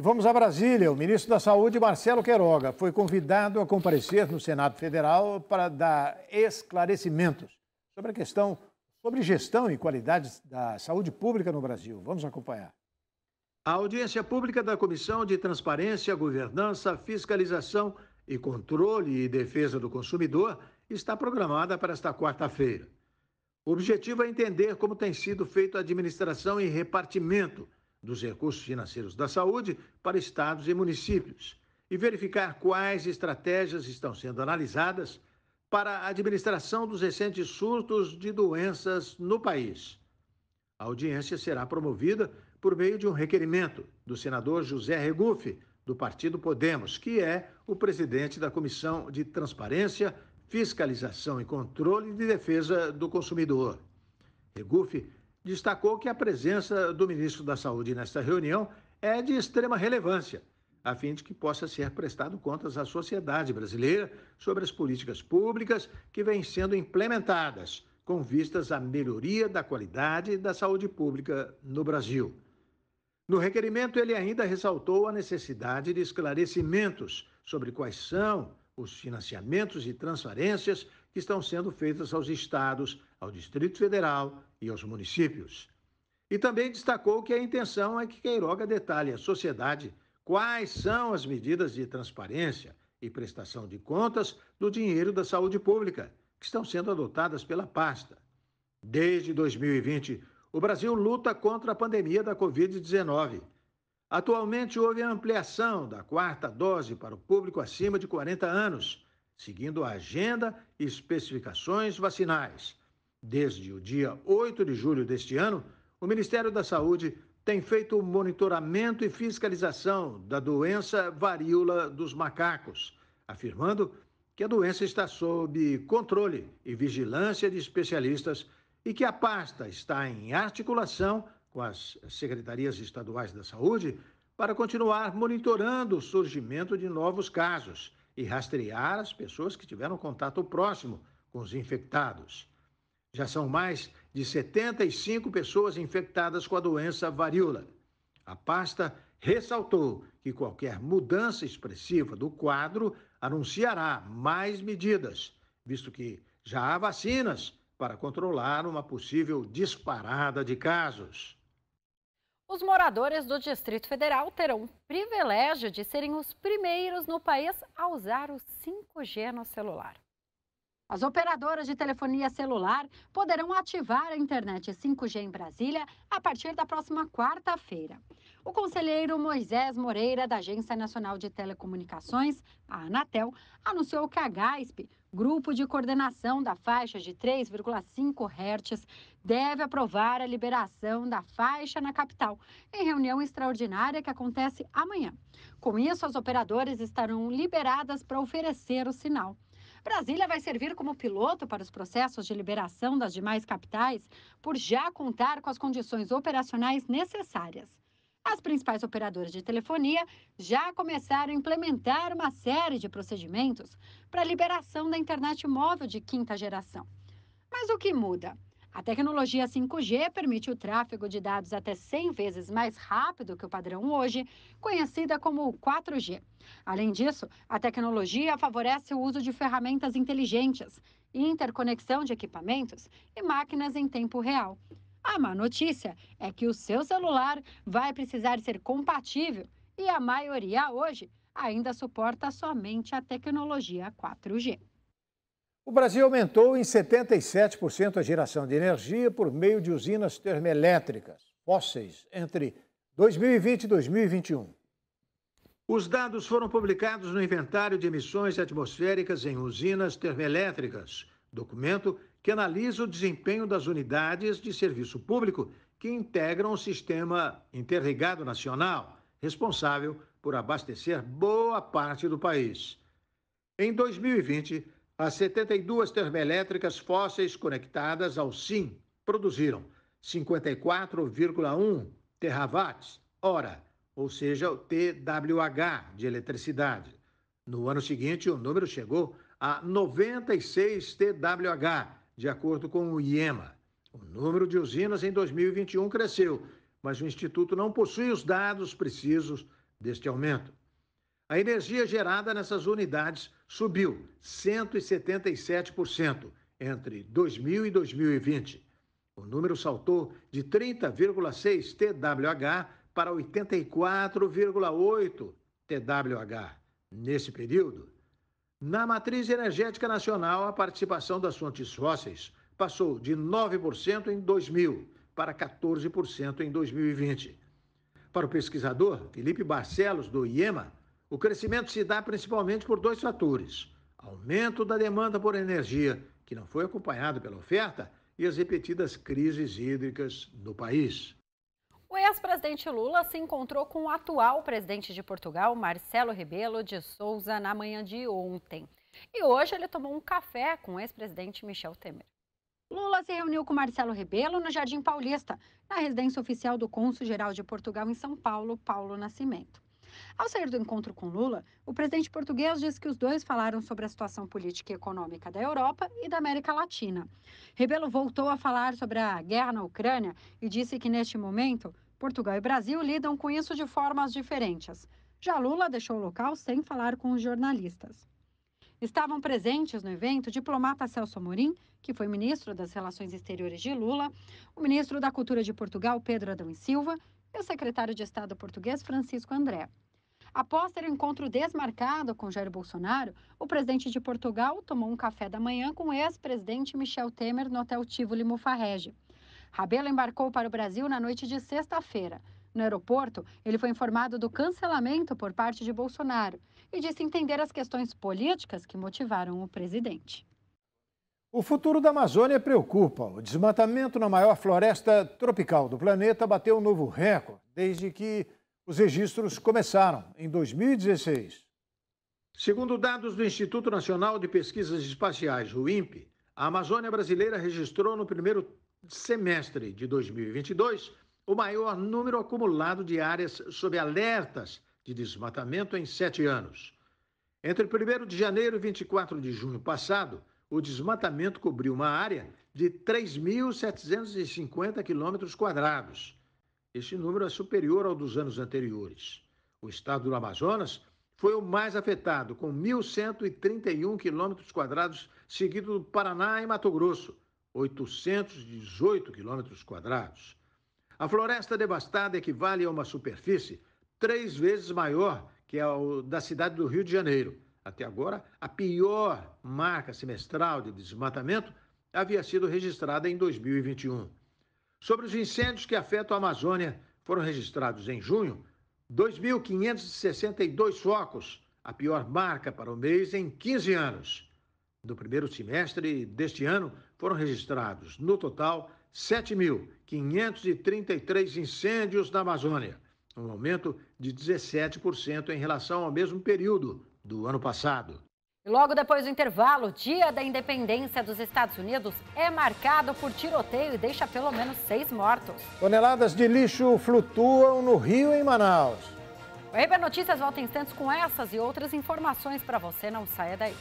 Vamos a Brasília. O ministro da Saúde, Marcelo Queiroga, foi convidado a comparecer no Senado Federal para dar esclarecimentos sobre a questão sobre gestão e qualidade da saúde pública no Brasil. Vamos acompanhar. A audiência pública da Comissão de Transparência, Governança, Fiscalização e Controle e Defesa do Consumidor está programada para esta quarta-feira. O objetivo é entender como tem sido feita a administração e repartimento dos recursos financeiros da saúde para estados e municípios e verificar quais estratégias estão sendo analisadas para a administração dos recentes surtos de doenças no país. A audiência será promovida por meio de um requerimento do senador José Regufe, do Partido Podemos, que é o presidente da Comissão de Transparência, Fiscalização e Controle de Defesa do Consumidor. Regufe destacou que a presença do ministro da Saúde nesta reunião é de extrema relevância, a fim de que possa ser prestado contas à sociedade brasileira sobre as políticas públicas que vêm sendo implementadas, com vistas à melhoria da qualidade da saúde pública no Brasil. No requerimento, ele ainda ressaltou a necessidade de esclarecimentos sobre quais são os financiamentos e transferências que estão sendo feitas aos estados, ao Distrito Federal e aos municípios. E também destacou que a intenção é que Queiroga detalhe à sociedade quais são as medidas de transparência e prestação de contas do dinheiro da saúde pública que estão sendo adotadas pela pasta. Desde 2020, o Brasil luta contra a pandemia da Covid-19. Atualmente, houve a ampliação da quarta dose para o público acima de 40 anos, seguindo a agenda e especificações vacinais. Desde o dia 8 de julho deste ano, o Ministério da Saúde tem feito monitoramento e fiscalização da doença varíola dos macacos, afirmando que a doença está sob controle e vigilância de especialistas e que a pasta está em articulação com as secretarias estaduais da saúde para continuar monitorando o surgimento de novos casos e rastrear as pessoas que tiveram contato próximo com os infectados. Já são mais de 75 pessoas infectadas com a doença varíola. A pasta ressaltou que qualquer mudança expressiva do quadro anunciará mais medidas, visto que já há vacinas para controlar uma possível disparada de casos. Os moradores do Distrito Federal terão o privilégio de serem os primeiros no país a usar o 5G no celular. As operadoras de telefonia celular poderão ativar a internet 5G em Brasília a partir da próxima quarta-feira. O conselheiro Moisés Moreira, da Agência Nacional de Telecomunicações, a Anatel, anunciou que a GASP, Grupo de Coordenação da Faixa de 3,5 Hz, deve aprovar a liberação da faixa na capital, em reunião extraordinária que acontece amanhã. Com isso, as operadoras estarão liberadas para oferecer o sinal. Brasília vai servir como piloto para os processos de liberação das demais capitais, por já contar com as condições operacionais necessárias. As principais operadoras de telefonia já começaram a implementar uma série de procedimentos para a liberação da internet móvel de quinta geração. Mas o que muda? A tecnologia 5G permite o tráfego de dados até 100 vezes mais rápido que o padrão hoje, conhecida como 4G. Além disso, a tecnologia favorece o uso de ferramentas inteligentes, interconexão de equipamentos e máquinas em tempo real. A má notícia é que o seu celular vai precisar ser compatível e a maioria hoje ainda suporta somente a tecnologia 4G. O Brasil aumentou em 77% a geração de energia por meio de usinas termoelétricas fósseis entre 2020 e 2021. Os dados foram publicados no Inventário de Emissões Atmosféricas em Usinas Termoelétricas, documento que analisa o desempenho das unidades de serviço público que integram o Sistema Interligado Nacional, responsável por abastecer boa parte do país. Em 2020, as 72 termoelétricas fósseis conectadas ao SIM produziram 54,1 terawatts-hora, ou seja, o TWh de eletricidade. No ano seguinte, o número chegou a 96 TWh, de acordo com o IEMA. O número de usinas em 2021 cresceu, mas o Instituto não possui os dados precisos deste aumento. A energia gerada nessas unidades subiu 177% entre 2000 e 2020. O número saltou de 30,6 TWh para 84,8 TWh. Nesse período, na matriz energética nacional, a participação das fontes fósseis passou de 9% em 2000 para 14% em 2020. Para o pesquisador Felipe Barcelos, do IEMA, o crescimento se dá principalmente por dois fatores: aumento da demanda por energia, que não foi acompanhado pela oferta, e as repetidas crises hídricas no país. O ex-presidente Lula se encontrou com o atual presidente de Portugal, Marcelo Rebelo de Sousa, na manhã de ontem. E hoje ele tomou um café com o ex-presidente Michel Temer. Lula se reuniu com Marcelo Rebelo no Jardim Paulista, na residência oficial do cônsul-geral de Portugal em São Paulo, Paulo Nascimento. Ao sair do encontro com Lula, o presidente português disse que os dois falaram sobre a situação política e econômica da Europa e da América Latina. Rebelo voltou a falar sobre a guerra na Ucrânia e disse que, neste momento, Portugal e Brasil lidam com isso de formas diferentes. Já Lula deixou o local sem falar com os jornalistas. Estavam presentes no evento o diplomata Celso Amorim, que foi ministro das Relações Exteriores de Lula, o ministro da Cultura de Portugal, Pedro Adão e Silva, e o secretário de Estado português, Francisco André. Após ter um encontro desmarcado com Jair Bolsonaro, o presidente de Portugal tomou um café da manhã com o ex-presidente Michel Temer no Hotel Tivoli Mufarrege. Rebelo embarcou para o Brasil na noite de sexta-feira. No aeroporto, ele foi informado do cancelamento por parte de Bolsonaro e disse entender as questões políticas que motivaram o presidente. O futuro da Amazônia preocupa. O desmatamento na maior floresta tropical do planeta bateu um novo recorde desde que os registros começaram em 2016. Segundo dados do Instituto Nacional de Pesquisas Espaciais, o INPE, a Amazônia brasileira registrou no primeiro semestre de 2022 o maior número acumulado de áreas sob alertas de desmatamento em 7 anos. Entre 1º de janeiro e 24 de junho passado, o desmatamento cobriu uma área de 3.750 km². Este número é superior ao dos anos anteriores. O estado do Amazonas foi o mais afetado, com 1.131 km², seguido do Paraná e Mato Grosso, 818 km². A floresta devastada equivale a uma superfície 3 vezes maior que a da cidade do Rio de Janeiro. Até agora, a pior marca semestral de desmatamento havia sido registrada em 2021. Sobre os incêndios que afetam a Amazônia, foram registrados em junho 2.562 focos, a pior marca para o mês em 15 anos. No primeiro semestre deste ano, foram registrados, no total, 7.533 incêndios na Amazônia, um aumento de 17% em relação ao mesmo período do ano passado. E logo depois do intervalo, o Dia da Independência dos Estados Unidos é marcado por tiroteio e deixa pelo menos 6 mortos. Toneladas de lixo flutuam no Rio e em Manaus. O RB Notícias volta em instantes com essas e outras informações para você, não saia daí.